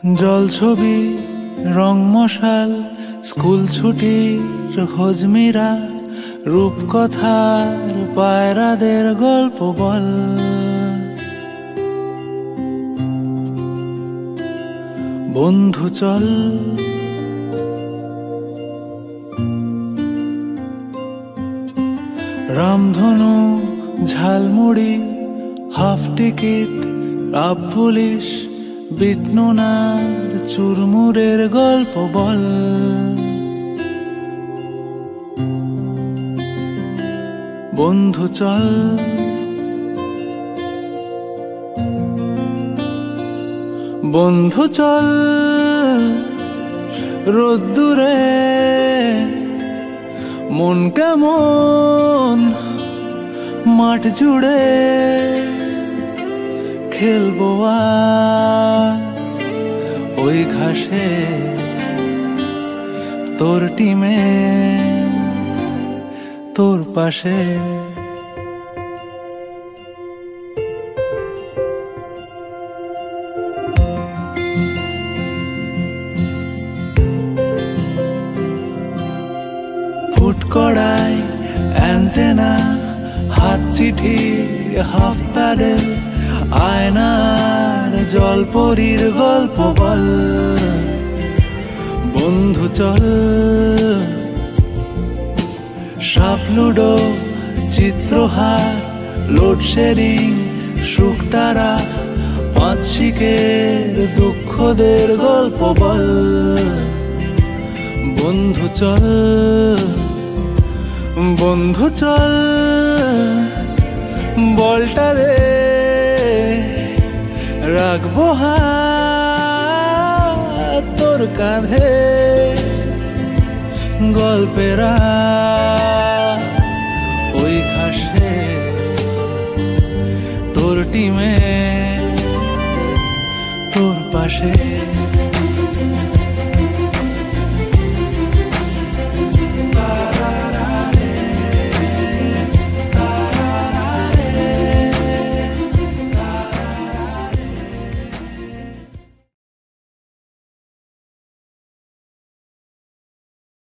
জল ছবি রং মশাল স্কুল ছুটির হজমিরা রূপকথার পায়রাদের গল্প বল। বন্ধু চল রামধনু jhalmuri half ticket up police বিটনুনার চুরমুরের গল্প বল। বন্ধু চল বন্ধু চল রোদ্দুরে মন কেমন মাঠ জুড়ে খেলবো আজ ওই ঘাসে তোর টিমে তোর পাশে। ফুট কড়াই অ্যান্টেনা হাত চিঠি হাফ প্যাডেল আয়নার জলপরীর গল্প বল। বন্ধু চল সাপ লুডো চিত্রহার লোডশেডিং শুকতারা পাঁচ শিকের দুঃখদের গল্প বল। বন্ধু চল বন্ধু চল বলটা দে রাখবো হাত তোর কাঁধে গল্পেরা ওই ঘাসে তোর টিমে তোর পাশে।